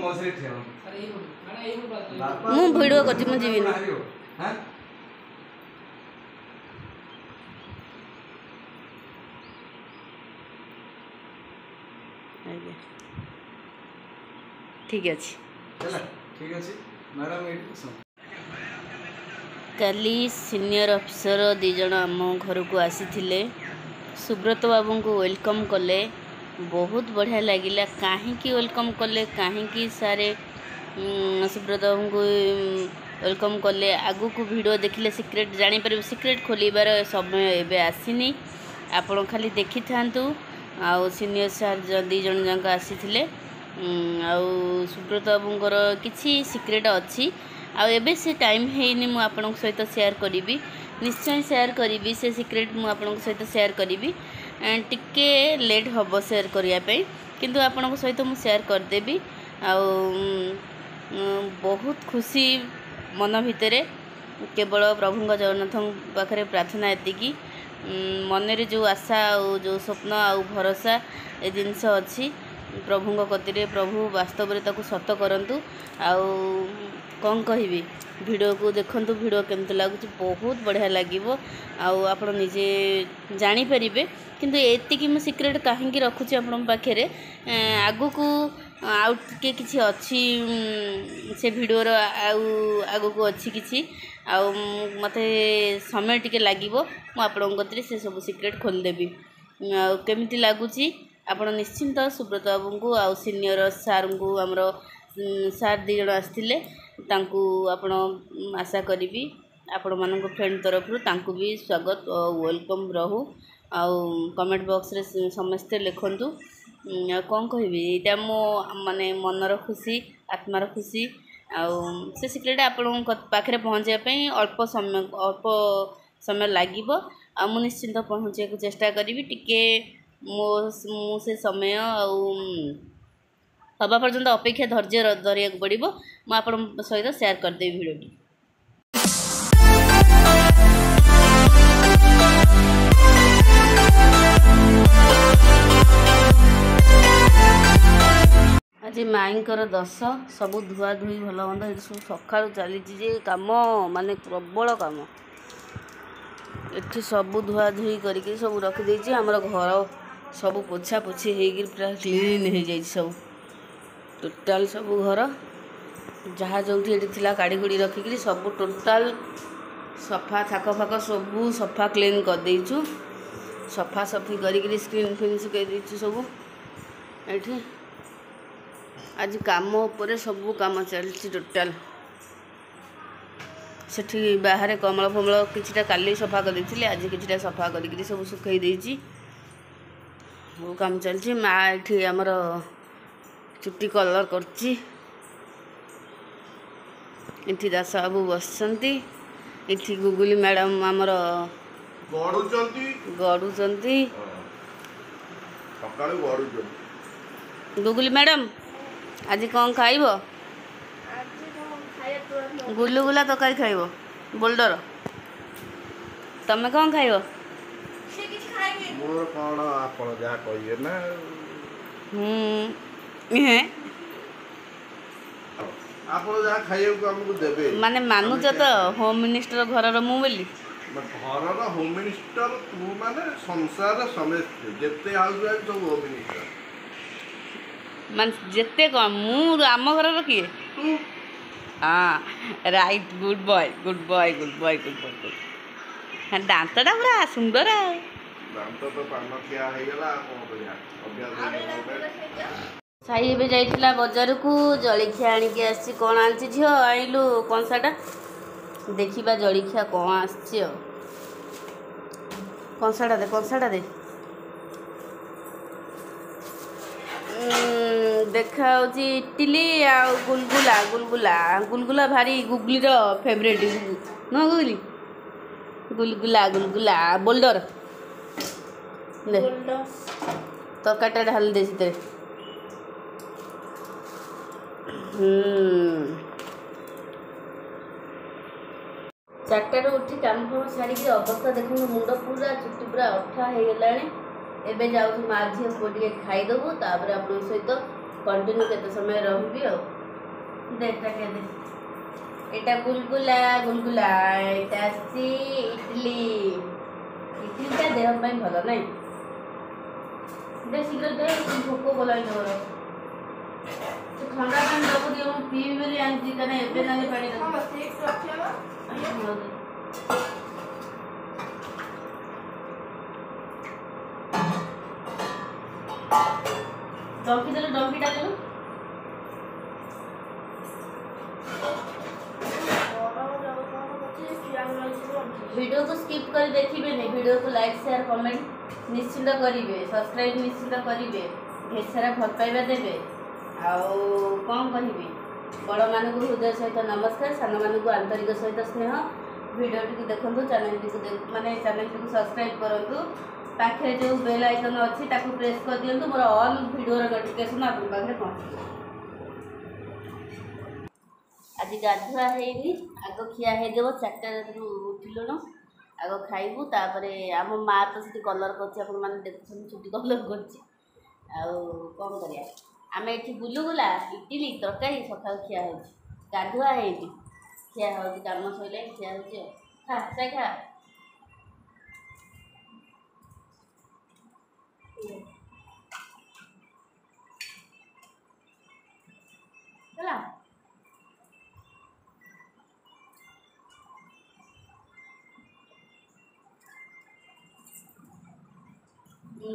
मौसरी ठेव मु वीडियो करती मु जीविनी हां ठीक अच्छे चला ठीक अच्छे मैडम एठी काली सीनियर अफिसर दिज आम घर को आसी सुब्रत बाबू को वेलकम कले बहुत बढ़िया लगिला कहीं वेलकम कले कहीं सारे सुब्रत बाबू को वेलकम कले आगु को वीडियो देखिले सिक्रेट जापर सिक्रेट खोलिबार समय एबे आसीनी आपण खाली देखि थांतु आउ सीनियर सार दिज जाक आसी सुब्रत बाबूंकर किसी सिक्रेट अच्छी आउ एबे से टाइम हैनी मु आपन सहित शेयर करी निश्चय शेयर करी से सिक्रेट मु आपन सहित शेयर करी टिके लेट हम शेयर करने किंतु आपन सहित मु शेयर करदेवी आउ बहुत खुशी मन भितर केवल प्रभु जगन्नाथ पाखे प्रार्थना एतिकी मन रे जो आशा और जो स्वप्न आउ भरोसा ए जिनस अच्छी प्रभु कतिरे प्रभु वास्तव में ताकू सत करंतु आउ कौन कहबी वीडियो को देखंतु वीडियो केमती लगुच बहुत बढ़िया लगे आप निजे जानीपर किंतु एतिकी मु सिक्रेट कहीं रखुची आपण पाखे आगु को आउ किसी अच्छी से वीडियोर आगु को अच्छी किसी आउ मते समय टिके लागिवो मु आपन कतिरे से सब सिक्रेट खोलदेवी केमिति लागुची आपण निश्चिंत सुब्रत बाबू को आउ सीनियर सार को आमर सार दिज आसते आपण आशा करी आपण मान फ्रेंड तरफ भी स्वागत वेलकम रहू आउ कमेंट बॉक्स रे समस्ते लिखंतु कौन कहबी यहाँ मो माने मनर खुशी आत्मार खुशी आउ से सिक्रेट आपण पाखे पहुँचापी अल्प समय लगे आ मु निश्चिंत पहुँचा को चेष्टा करी टिके मो से समय हवा पर्यंत अपेक्षा धैर्य धरिया पड़ो मुझे सहित शेयर करदेवी भिडियोटी आज माईंकर दश सब धुआ धुई भल मंद ये सब सका चली कम माने प्रबल कम ये सब धुआ धुई करके सब रखिदे आमर घर सब पोछा पोछी हो पूरा क्लीन हो जाए सब टोटाल सब घर जहाँ जो थी काढ़ी गुड़ी रखिक सब टोटाल सफा थाक फाक सब सफा क्लीन कर देचु सफा सफी कर स्क्रीन फिन सुखई देचु सब ये आज काम उपर सब काम चलती टोटाल सेठी बाहर कमल फमल किछिटा काली सफा कर देथिले आज किछिटा सफा कर सब सुखई देची वो काम चलती माँ ये आमर चुट्टी कलर करती इठी दास बाबू बसंती इठी गुगुली मैडम आमर गड़ुचंती गुगुली मैडम आज कौन खाइब गुलुगुला तरकारी खाइब बोल्डर तमें कौन खाइब मोर कौन आपण जा कहिए ना आपण जा खाइयो को हमको देबे माने मानुच तो होम मिनिस्टर घरर मु बोली घरर होम मिनिस्टर तू माने संसार समेत जेते हाउस वाइफ सब होम मिनिस्टर मान जेते कम मु आम घरर किए तू हाँ right good boy good boy good boy good boy good हाँ दांतटा पूरा सुंदर दांत तो पान क्या हे गला कोन करिया अभ्यास साई एबे जाइथिला बाजार को जलिखिया आनिके आसी कोन आंची झियो आइलु कंसाटा देखिबा जलिखिया कोन आसी कंसाटा दे देखा होची इडली आ गुलगुला गुलगुला गुलगुला भारी गुगलीर फेवरेट नो गुगली गुलगुला गुलगुला बोल्डर दे तरकारीटा ढाल दे से चार्टार उठी काम फाम सारी अवस्था देखो मुंड पूरा चुट्टी पूरा अठा हो गलानी एबे जाऊ माँ झील को खाईदेबू तापर आप सहित कंटिन्यू केते समय रही देखता के दे एटा गुलगुला गुलगुला एटा सी इडली इडली ता देह ପାଇଁ ଭଲ ନାହିଁ दे शीघ्र दे भोक बोलाई जोर तो ठंडा पानी दबो दियो पीबी बोली आंती कने एबे नाले पानी दबो ठीक रखिया डंकी डालो वीडियो को स्किप कर देखिए नहीं वीडियो को लाइक शेयर कमेंट निश्चिंत करेंगे सब्सक्राइब निश्चिंत करेंगे ढेर सारा भल पाइबा देवे आउ कौन कहि बड़ मान हृदय सहित नमस्कार सान मान आंतरिक सहित स्नेह वीडियो टी देखु चैनल टी माने चैनल टी सब्सक्राइब करूँ पाखे जो बेल आइकन अच्छी प्रेस कर दिंतु मोर ऑल वीडियो नोटिफिकेशन आप पाखे पहुँच आज गाधुआ है आग खिया है देव 4टा उठिलुण आग खाइबू तापर आम माँ तो सीटी कलर कर देखुन छुट्टी कलर कौन करिया आम ये बुलुगुला इडली तरकारी सका खिया हो गाधुआ है खिया हो काम सैला खिया हो खा से खा चला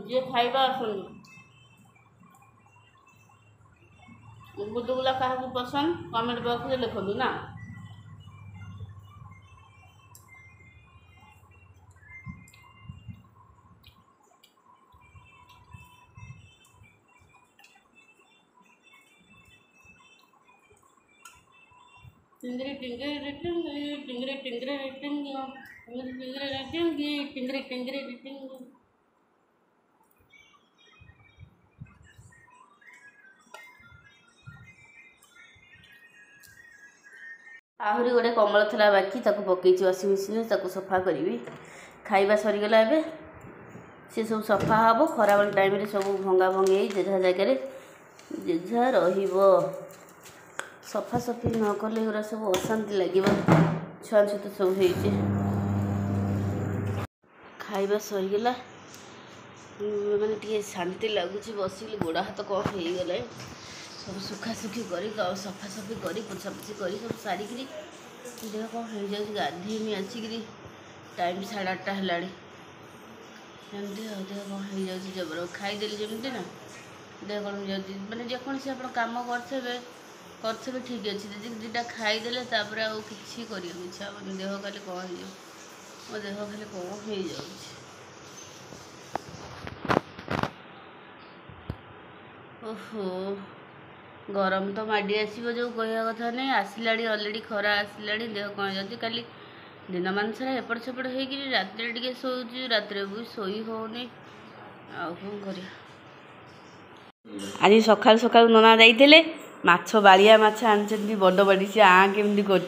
जे खाइबा आसन गुलगुला क्या पसंद कमेंट बॉक्स में लिखु ना Tingri Tingri Tingri Tingri Tingri Tingri Tingri Tingri Tingri Tingri आहरी गोटे कमल थला बाकी ताको पकई वाशिंग मशीन ताको सफा करी खाइबा सरीगला एबे सी सब सफा हम खराबल टाइम रे सब भंगा भंगी जेझा जगह जेझा रहिबो सफा सफी न कले गुरा सब अशांति लगे छुआ छुत सब हो खाइबा सरीगला मैंने टे शांति लगुच बस गोड़ हाथ कौन हो गला सब सुखासुखी कर सफा सफी कर पोछापोछी कर सब सारिक देह कौन हो जाए गाधेमी आसिक टाइम 8:30 है एमती देह कौन हो जाए जबर खाईदेली जमी ना देह कौन हो जाए मैंने जेकोसी आप कम करते ठीक अच्छे जी दुटा खाईदे तापर आउ कि इच्छा देह खाली कौन हो मो देह खाली कौन हो जाए ओहो गरम तो माड़ी आसो जो कह कथा नहीं आसला अलरेडी खरा आसला देह कौन जाती काली दिन मान सारा एपट सेपट हो रात टे शोची रात भी शोई होनी कौन कर आज सका सका नना जाइए माछ बाड़िया माछ आनी बड़ बड़ी सी केमती कर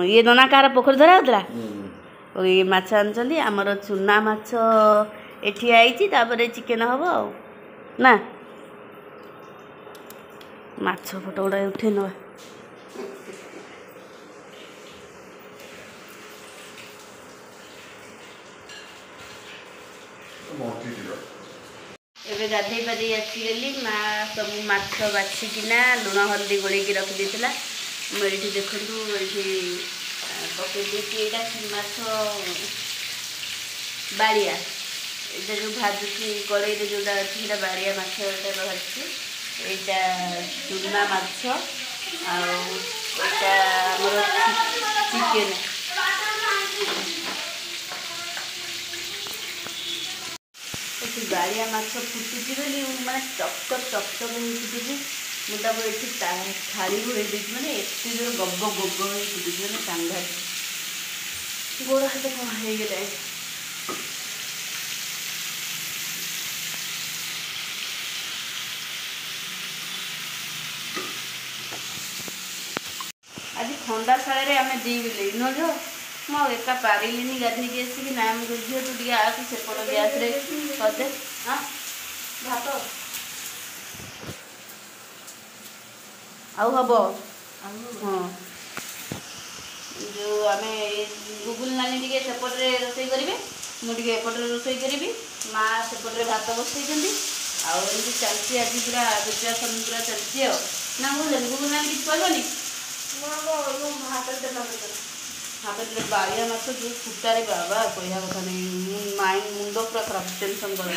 ये नना कार पोखर धरा होता ये माछ आनी आमर चूना माछ एटी आई चिकेन हम ना माछ फोटो गुड़ा उठे ना एबे गाधे पाधे आसीगली माँ सब माछ बाछिकिना लुण हल्दी गोल रखी मुझे देखूँ ये पकई माछ बाड़िया ये जो भाजुची कड़े जोटा अच्छी बाड़िया माछ भाजी यहाँ चूना माछ आमर चिकेन बाड़िया माछ फुटुची बोली मैंने चकचक चकचक हो फुटुची मुझे ये थाली हुए मैंने एत जोर गब गब हो फुटुची मैंने सांघा गोड़ हाथ कौन हो गला आज खंडा शाला आम दी बिले न जो मो एका पारिनी गाधे आसिक ना झील तू टे आस सेपट गैस करदे हाँ भात ଆଉ ହବ ହଁ जो आम गुगुल नानी टे सेपटे रोषे करेंगे मुझे एपटे रोषे करी माँ सेपटे भात बसई आमती चलती आज पूरा प्रिपेरेसन पूरा चलती ना बोल गुगुल नानी किसी कहनी हाथ बाड़िया माछ जो फुटारे बाबा कहवा कथा नहीं माइंड मुंड पूरा खराब टेंशन कर